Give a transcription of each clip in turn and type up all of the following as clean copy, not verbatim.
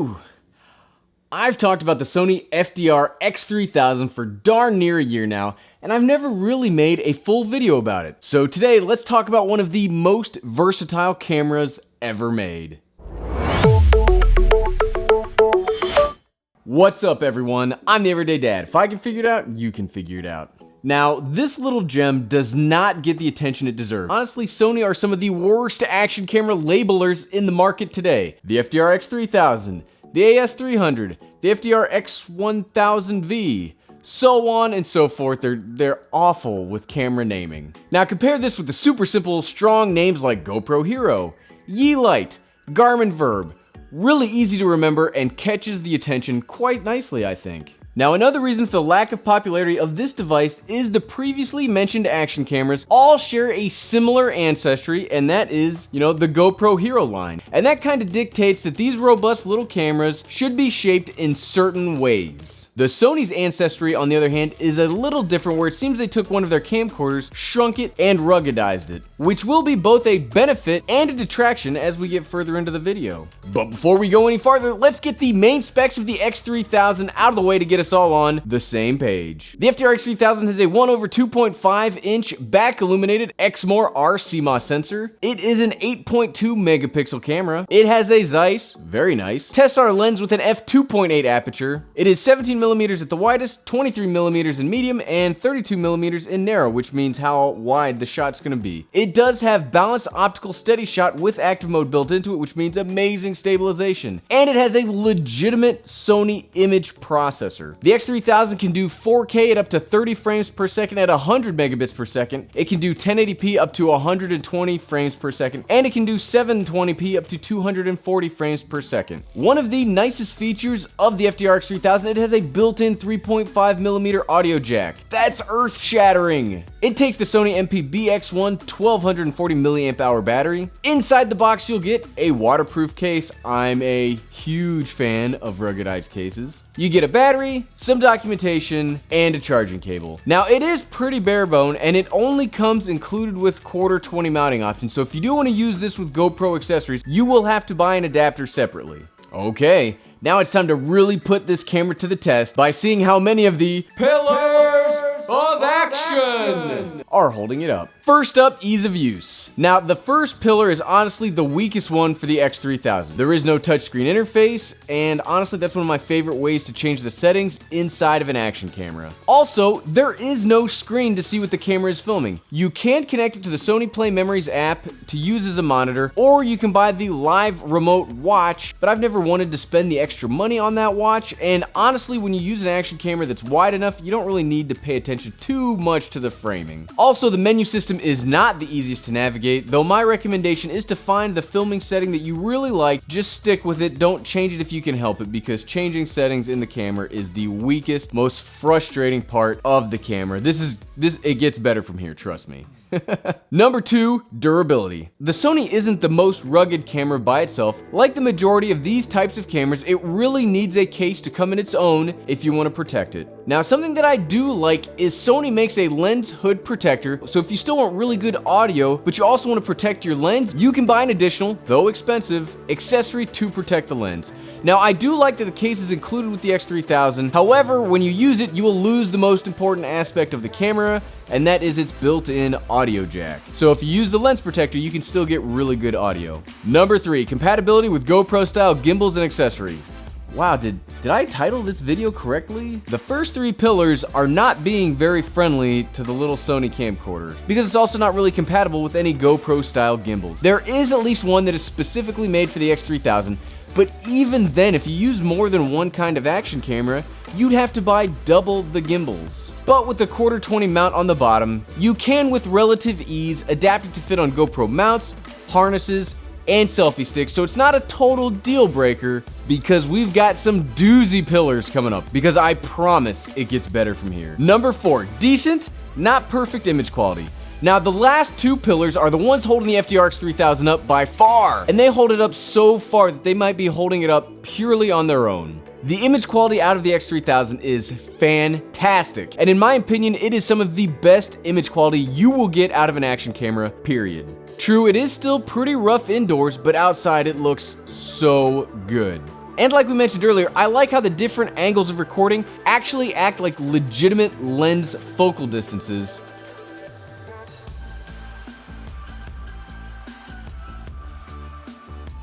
Whew. I've talked about the Sony FDR X3000 for darn near a year now, and I've never really made a full video about it. So today, let's talk about one of the most versatile cameras ever made. What's up everyone? I'm the Everyday Dad. If I can figure it out, you can figure it out. Now, this little gem does not get the attention it deserves. Honestly, Sony are some of the worst action camera labelers in the market today. The FDR X3000, the AS300, the FDR X1000V, so on and so forth. They're awful with camera naming. Now compare this with the super simple, strong names like GoPro Hero, Yeelight, Garmin Verb. Really easy to remember and catches the attention quite nicely, I think. Now, another reason for the lack of popularity of this device is the previously mentioned action cameras all share a similar ancestry, and that is, the GoPro Hero line. And that kind of dictates that these robust little cameras should be shaped in certain ways. The Sony's ancestry, on the other hand, is a little different, where it seems they took one of their camcorders, shrunk it, and ruggedized it, which will be both a benefit and a detraction as we get further into the video. But before we go any farther, let's get the main specs of the X3000 out of the way to get us all on the same page. The FDR X3000 has a 1/2.5-inch back illuminated Exmor R CMOS sensor. It is an 8.2 megapixel camera. It has a Zeiss, very nice, Tessar lens with an f2.8 aperture. It is 17mm at the widest, 23mm in medium, and 32mm in narrow, which means how wide the shot's gonna be. It does have balanced optical steady shot with active mode built into it, which means amazing stabilization. And it has a legitimate Sony image processor. The X3000 can do 4K at up to 30 frames per second at 100 megabits per second. It can do 1080p up to 120 frames per second, and it can do 720p up to 240 frames per second. One of the nicest features of the FDR X3000, it has a built-in 3.5mm audio jack. That's earth-shattering. It takes the Sony MP-BX1 1240 mAh battery. Inside the box, you'll get a waterproof case. I'm a huge fan of ruggedized cases. You get a battery, some documentation, and a charging cable. Now, it is pretty bare bone, and it only comes included with quarter 20 mounting options, so if you do want to use this with GoPro accessories, you will have to buy an adapter separately. Okay, now it's time to really put this camera to the test by seeing how many of the pillars of action are holding it up. First up, ease of use. Now, the first pillar is honestly the weakest one for the X3000. There is no touchscreen interface, and honestly, that's one of my favorite ways to change the settings inside of an action camera. Also, there is no screen to see what the camera is filming. You can connect it to the Sony Play Memories app to use as a monitor, or you can buy the live remote watch, but I've never wanted to spend the extra money on that watch, and honestly, when you use an action camera that's wide enough, you don't really need to pay attention too much to the framing. Also, the menu system is not the easiest to navigate, though my recommendation is to find the filming setting that you really like. Just stick with it, don't change it if you can help it, because changing settings in the camera is the weakest, most frustrating part of the camera. It gets better from here, trust me. Number 2, durability. The Sony isn't the most rugged camera by itself. Like the majority of these types of cameras, it really needs a case to come in its own if you want to protect it. Now, something that I do like is Sony makes a lens hood protector, so if you still want really good audio, but you also want to protect your lens, you can buy an additional, though expensive, accessory to protect the lens. Now, I do like that the case is included with the X3000. However, when you use it, you will lose the most important aspect of the camera, and that is its built-in audio jack. So if you use the lens protector, you can still get really good audio. Number 3, compatibility with GoPro-style gimbals and accessories. Wow, did I title this video correctly? The first 3 pillars are not being very friendly to the little Sony camcorder, because it's also not really compatible with any GoPro-style gimbals. There is at least one that is specifically made for the X3000, but even then, if you use more than one kind of action camera, you'd have to buy double the gimbals. But with the quarter 20 mount on the bottom, you can with relative ease adapt it to fit on GoPro mounts, harnesses, and selfie sticks, so it's not a total deal breaker, because we've got some doozy pillars coming up, because I promise it gets better from here. Number 4, decent, not perfect image quality. Now, the last 2 pillars are the ones holding the FDR X3000 up by far, and they hold it up so far that they might be holding it up purely on their own. The image quality out of the X3000 is fantastic, and in my opinion, it is some of the best image quality you will get out of an action camera, period. True, it is still pretty rough indoors, but outside it looks so good. And like we mentioned earlier, I like how the different angles of recording actually act like legitimate lens focal distances.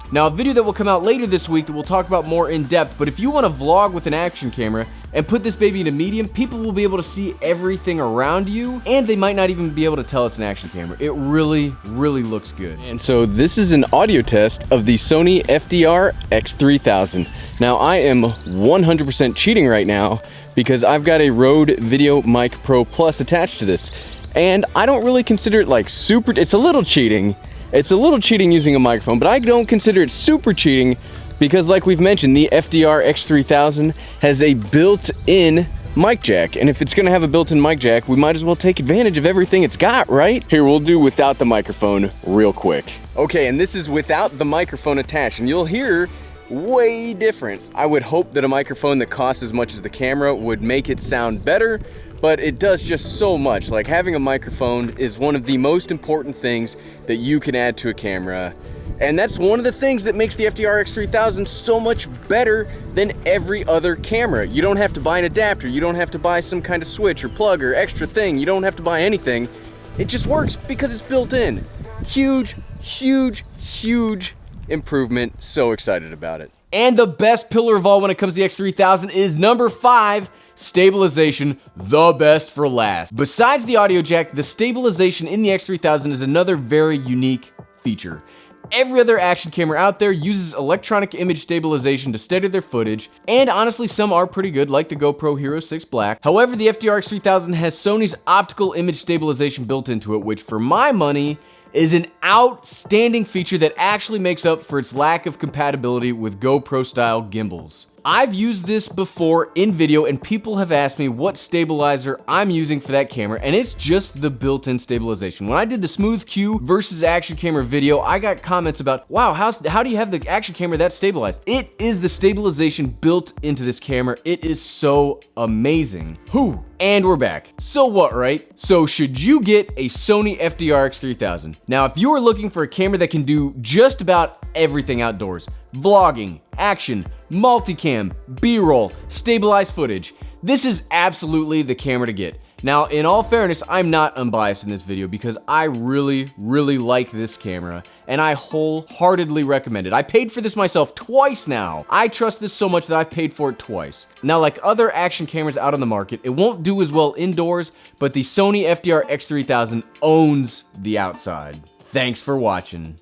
Now, a video that will come out later this week that we'll talk about more in depth, but if you want to vlog with an action camera and put this baby into medium, people will be able to see everything around you, and they might not even be able to tell it's an action camera. It really, really looks good. And so this is an audio test of the Sony FDR X3000. Now, I am 100% cheating right now because I've got a Rode Video Mic Pro Plus attached to this, and I don't really consider it like super, it's a little cheating. It's a little cheating using a microphone, but I don't consider it super cheating because, like we've mentioned, the FDR X3000 has a built-in mic jack, and if it's gonna have a built-in mic jack, we might as well take advantage of everything it's got, right? Here, we'll do without the microphone real quick. Okay, and this is without the microphone attached, and you'll hear way different. I would hope that a microphone that costs as much as the camera would make it sound better, but it does just so much. Like, having a microphone is one of the most important things that you can add to a camera. And that's one of the things that makes the FDR X3000 so much better than every other camera. You don't have to buy an adapter. You don't have to buy some kind of switch or plug or extra thing. You don't have to buy anything. It just works because it's built in. Huge, huge, huge improvement. So excited about it. And the best pillar of all when it comes to the X3000 is number 5, stabilization, the best for last. Besides the audio jack, the stabilization in the X3000 is another very unique feature. Every other action camera out there uses electronic image stabilization to steady their footage, and honestly some are pretty good, like the GoPro Hero 6 Black. However, the FDR X3000 has Sony's optical image stabilization built into it, which for my money is an outstanding feature that actually makes up for its lack of compatibility with GoPro style gimbals. I've used this before in video, and people have asked me what stabilizer I'm using for that camera, and it's just the built-in stabilization. When I did the Smooth Q versus action camera video, I got comments about, wow, how do you have the action camera that stabilized? It is the stabilization built into this camera. It is so amazing. Whew. And we're back. So what, right? So should you get a Sony FDR X3000? Now, if you are looking for a camera that can do just about everything outdoors, vlogging, action, multicam, B-roll, stabilized footage, this is absolutely the camera to get. Now, in all fairness, I'm not unbiased in this video because I really, really like this camera, and I wholeheartedly recommend it. I paid for this myself twice now. I trust this so much that I've paid for it twice. Now, like other action cameras out on the market, it won't do as well indoors, but the Sony FDR X3000 owns the outside. Thanks for watching.